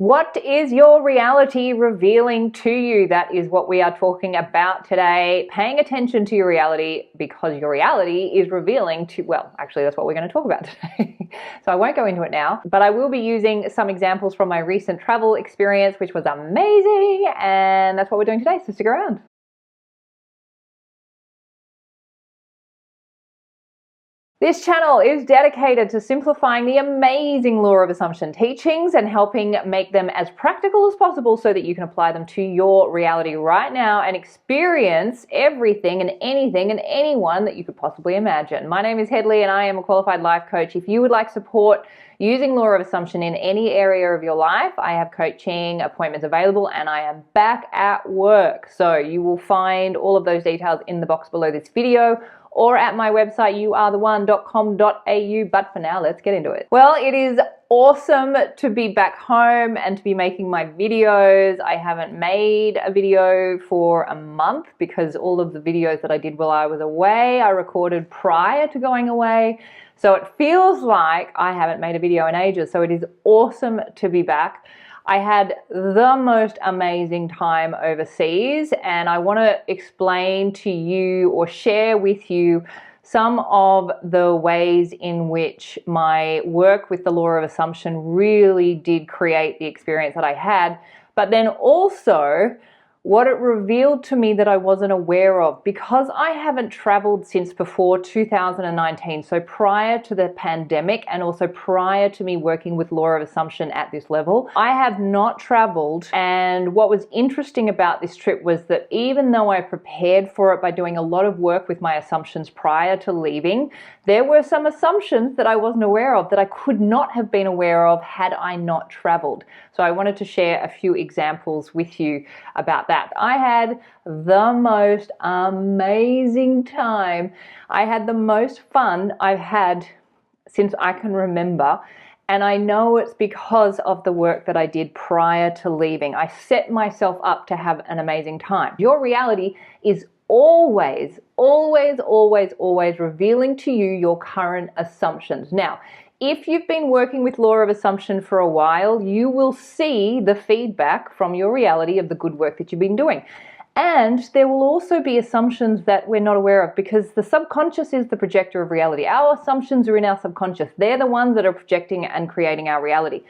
What is your reality revealing to you? That is what we are talking about today. Paying attention to your reality because your reality is revealing to, well, actually that's what we're going to talk about today. So I won't go into it now, but I will be using some examples from my recent travel experience, which was amazing. And that's what we're doing today. So stick around. This channel is dedicated to simplifying the amazing law of assumption teachings and helping make them as practical as possible so that you can apply them to your reality right now and experience everything and anything and anyone that you could possibly imagine. My name is Hedley and I am a qualified life coach. If you would like support using law of assumption in any area of your life, I have coaching appointments available and I am back at work. So you will find all of those details in the box below this video or at my website, youaretheone.com.au. But for now, let's get into it. Well, it is awesome to be back home and to be making my videos. I haven't made a video for a month because all of the videos that I did while I was away, I recorded prior to going away. So it feels like I haven't made a video in ages. So it is awesome to be back. I had the most amazing time overseas, and I want to explain to you or share with you some of the ways in which my work with the law of assumption really did create the experience that I had, but then also what it revealed to me that I wasn't aware of, because I haven't traveled since before 2019, so prior to the pandemic and also prior to me working with law of assumption at this level. I have not traveled, and what was interesting about this trip was that even though I prepared for it by doing a lot of work with my assumptions prior to leaving, there were some assumptions that I wasn't aware of that I could not have been aware of had I not traveled. So I wanted to share a few examples with you about that. I had the most amazing time. I had the most fun I've had since I can remember. And I know it's because of the work that I did prior to leaving. I set myself up to have an amazing time. Your reality is always revealing to you your current assumptions. Now, if you've been working with law of assumption for a while, you will see the feedback from your reality of the good work that you've been doing. And there will also be assumptions that we're not aware of, because the subconscious is the projector of reality. Our assumptions are in our subconscious. They're the ones that are projecting and creating our reality.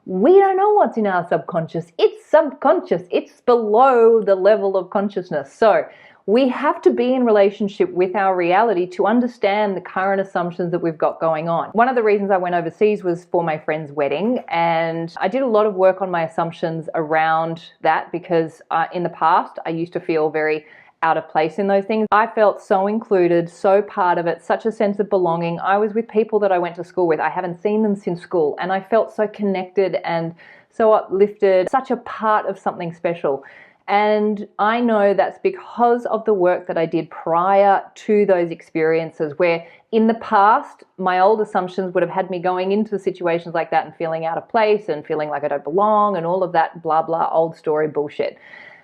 We don't know what's in our subconscious. It's subconscious. It's below the level of consciousness. So we have to be in relationship with our reality to understand the current assumptions that we've got going on. One of the reasons I went overseas was for my friend's wedding, and I did a lot of work on my assumptions around that because in the past I used to feel very out of place in those things. I felt so included, so part of it, such a sense of belonging. I was with people that I went to school with. I haven't seen them since school, and I felt so connected and so uplifted, such a part of something special. And I know that's because of the work that I did prior to those experiences, where in the past, my old assumptions would have had me going into situations like that and feeling out of place and feeling like I don't belong and all of that blah, blah, old story bullshit.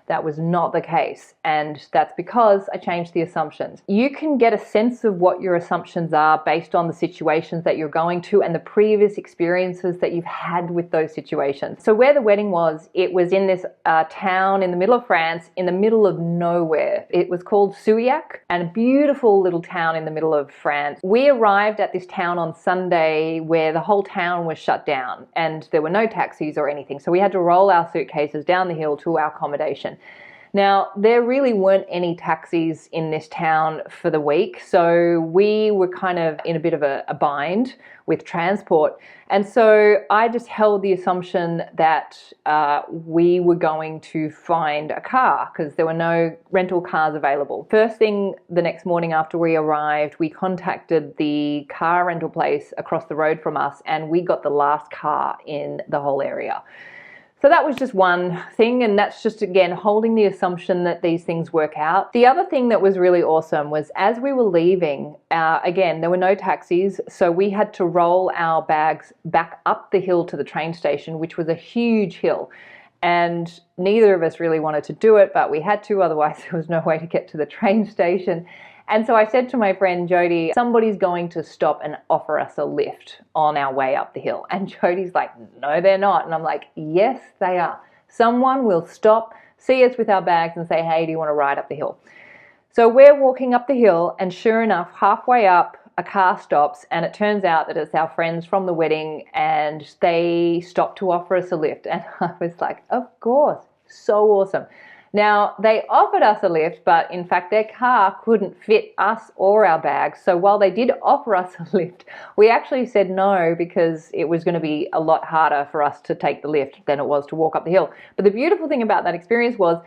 That was not the case, and that's because I changed the assumptions. You can get a sense of what your assumptions are based on the situations that you're going to and the previous experiences that you've had with those situations. So where the wedding was, it was in this town in the middle of France, in the middle of nowhere. It was called Souillac, and a beautiful little town in the middle of France. We arrived at this town on Sunday where the whole town was shut down and there were no taxis or anything. So we had to roll our suitcases down the hill to our accommodation. Now, there really weren't any taxis in this town for the week, so we were kind of in a bit of a bind with transport. And so I just held the assumption that we were going to find a car because there were no rental cars available. First thing the next morning after we arrived, we contacted the car rental place across the road from us, and we got the last car in the whole area. So that was just one thing, and that's just, again, holding the assumption that these things work out. The other thing that was really awesome was as we were leaving, again, there were no taxis, so we had to roll our bags back up the hill to the train station, which was a huge hill. And neither of us really wanted to do it, but we had to, otherwise there was no way to get to the train station. And so I said to my friend Jody, somebody's going to stop and offer us a lift on our way up the hill. And Jody's like, no, they're not. And I'm like, yes, they are. Someone will stop, see us with our bags and say, hey, do you want to ride up the hill? So we're walking up the hill, and sure enough, halfway up, a car stops, and it turns out that it's our friends from the wedding, and they stopped to offer us a lift. And I was like, of course, so awesome. Now, they offered us a lift, but in fact, their car couldn't fit us or our bags. So while they did offer us a lift, we actually said no because it was going to be a lot harder for us to take the lift than it was to walk up the hill. But the beautiful thing about that experience was,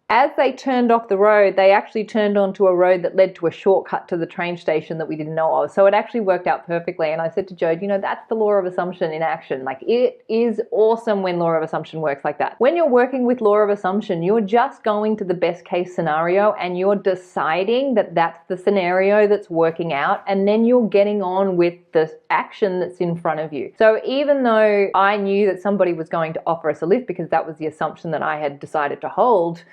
as they turned off the road, they actually turned onto a road that led to a shortcut to the train station that we didn't know of. So it actually worked out perfectly. And I said to Jode, you know, that's the law of assumption in action. Like, it is awesome when law of assumption works like that. When you're working with law of assumption, you're just going to the best case scenario and you're deciding that that's the scenario that's working out. And then you're getting on with the action that's in front of you. So even though I knew that somebody was going to offer us a lift because that was the assumption that I had decided to hold,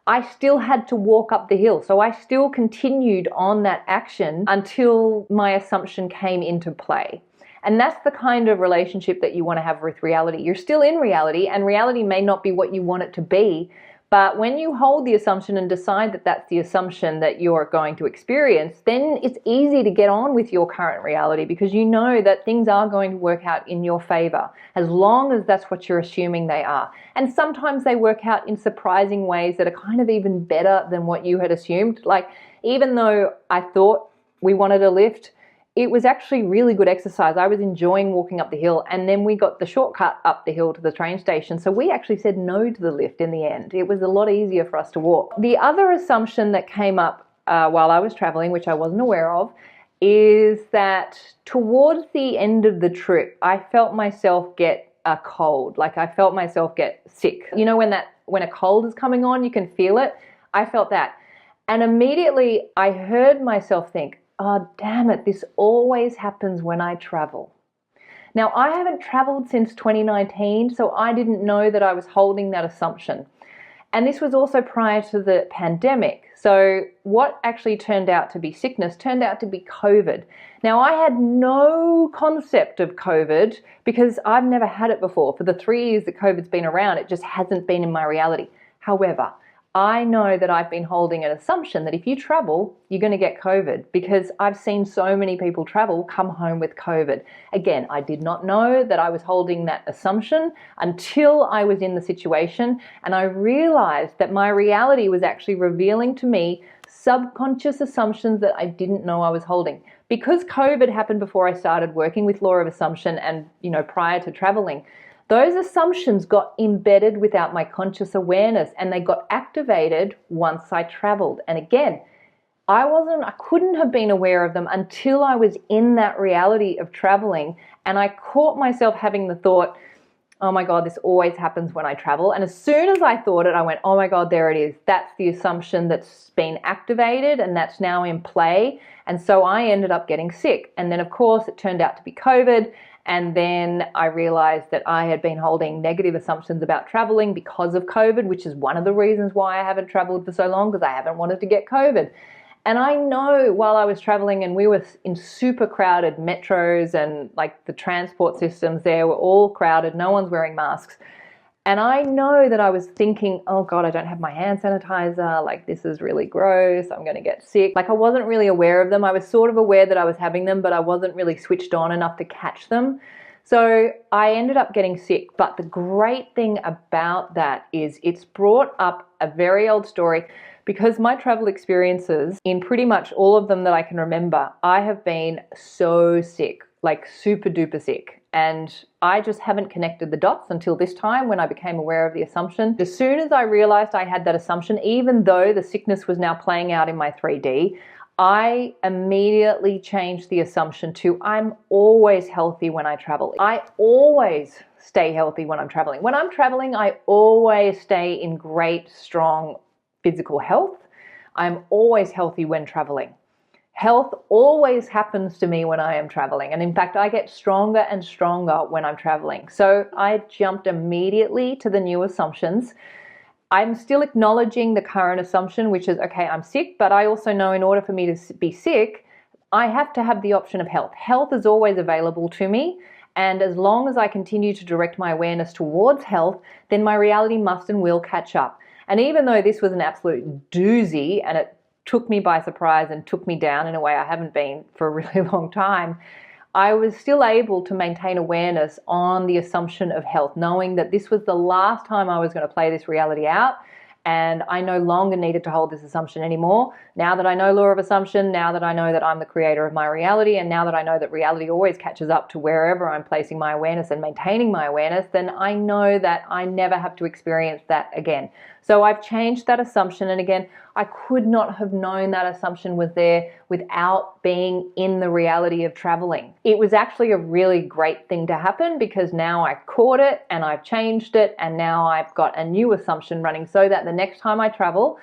I still had to walk up the hill. So I still continued on that action until my assumption came into play. And that's the kind of relationship that you want to have with reality. You're still in reality, and reality may not be what you want it to be. But when you hold the assumption and decide that that's the assumption that you're going to experience, then it's easy to get on with your current reality because you know that things are going to work out in your favor as long as that's what you're assuming they are. And sometimes they work out in surprising ways that are kind of even better than what you had assumed. Like, even though I thought we wanted a lift, it was actually really good exercise. I was enjoying walking up the hill, and then we got the shortcut up the hill to the train station. So we actually said no to the lift in the end. It was a lot easier for us to walk. The other assumption that came up while I was traveling, which I wasn't aware of, is that towards the end of the trip, I felt myself get a cold. Like, I felt myself get sick. You know, when a cold is coming on, you can feel it. I felt that. And immediately I heard myself think, oh, damn it, this always happens when I travel. Now, I haven't traveled since 2019, so I didn't know that I was holding that assumption. And this was also prior to the pandemic. So what actually turned out to be sickness turned out to be COVID. Now, I had no concept of COVID because I've never had it before. For the 3 years that COVID's been around, it just hasn't been in my reality. However, I know that I've been holding an assumption that if you travel, you're going to get COVID because I've seen so many people travel come home with COVID. Again, I did not know that I was holding that assumption until I was in the situation, and I realized that my reality was actually revealing to me subconscious assumptions that I didn't know I was holding. Because COVID happened before I started working with law of assumption and, prior to traveling, those assumptions got embedded without my conscious awareness, and they got activated once I traveled. And again, I couldn't have been aware of them until I was in that reality of traveling, and I caught myself having the thought, oh my God, this always happens when I travel. And as soon as I thought it, I went, oh my God, there it is. That's the assumption that's been activated and that's now in play. And so I ended up getting sick. And then of course it turned out to be COVID. And then I realized that I had been holding negative assumptions about traveling because of COVID, which is one of the reasons why I haven't traveled for so long, because I haven't wanted to get COVID. And I know while I was traveling and we were in super crowded metros and like the transport systems there were all crowded, no one's wearing masks. And I know that I was thinking, oh God, I don't have my hand sanitizer. Like, this is really gross. I'm going to get sick. Like, I wasn't really aware of them. I was sort of aware that I was having them, but I wasn't really switched on enough to catch them. So I ended up getting sick. But the great thing about that is it's brought up a very old story, because my travel experiences, in pretty much all of them that I can remember, I have been so sick, like super duper sick. And I just haven't connected the dots until this time when I became aware of the assumption. As soon as I realized I had that assumption, even though the sickness was now playing out in my 3D, I immediately changed the assumption to I'm always healthy when I travel. I always stay healthy when I'm traveling. When I'm traveling, I always stay in great, strong physical health. I'm always healthy when traveling. Health always happens to me when I am traveling. And in fact, I get stronger and stronger when I'm traveling. So I jumped immediately to the new assumptions. I'm still acknowledging the current assumption, which is, okay, I'm sick, but I also know in order for me to be sick, I have to have the option of health. Health is always available to me. And as long as I continue to direct my awareness towards health, then my reality must and will catch up. And even though this was an absolute doozy and it took me by surprise and took me down in a way I haven't been for a really long time, I was still able to maintain awareness on the assumption of health, knowing that this was the last time I was going to play this reality out. And I no longer needed to hold this assumption anymore. Now that I know law of assumption, now that I know that I'm the creator of my reality, and now that I know that reality always catches up to wherever I'm placing my awareness and maintaining my awareness, then I know that I never have to experience that again. So I've changed that assumption. And again, I could not have known that assumption was there without being in the reality of traveling. It was actually a really great thing to happen because now I've caught it and I've changed it, and now I've got a new assumption running so that the next time I travel,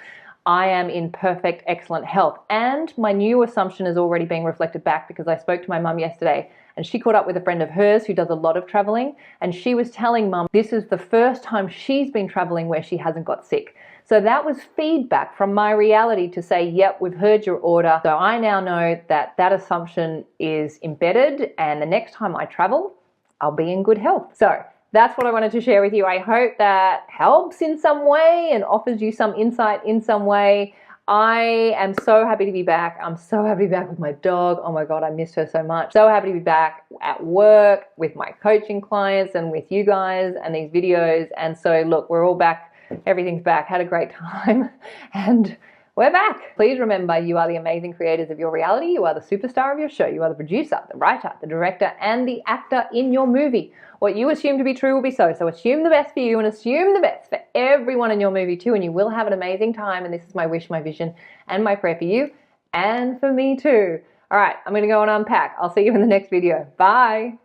I am in perfect, excellent health. And my new assumption is already being reflected back because I spoke to my mum yesterday and she caught up with a friend of hers who does a lot of traveling, and she was telling mum this is the first time she's been traveling where she hasn't got sick. So that was feedback from my reality to say, yep, we've heard your order. So I now know that that assumption is embedded, and the next time I travel, I'll be in good health. So that's what I wanted to share with you. I hope that helps in some way and offers you some insight in some way. I am so happy to be back. I'm so happy to be back with my dog. Oh my God, I missed her so much. So happy to be back at work with my coaching clients and with you guys and these videos. And so look, we're all back. Everything's back. Had a great time and we're back. Please remember, you are the amazing creators of your reality. You are the superstar of your show. You are the producer, the writer, the director, and the actor in your movie. What you assume to be true will be so. So assume the best for you and assume the best for everyone in your movie too, and you will have an amazing time. And this is my wish, my vision, and my prayer for you and for me too. All right, I'm going to go and unpack. I'll see you in the next video. Bye.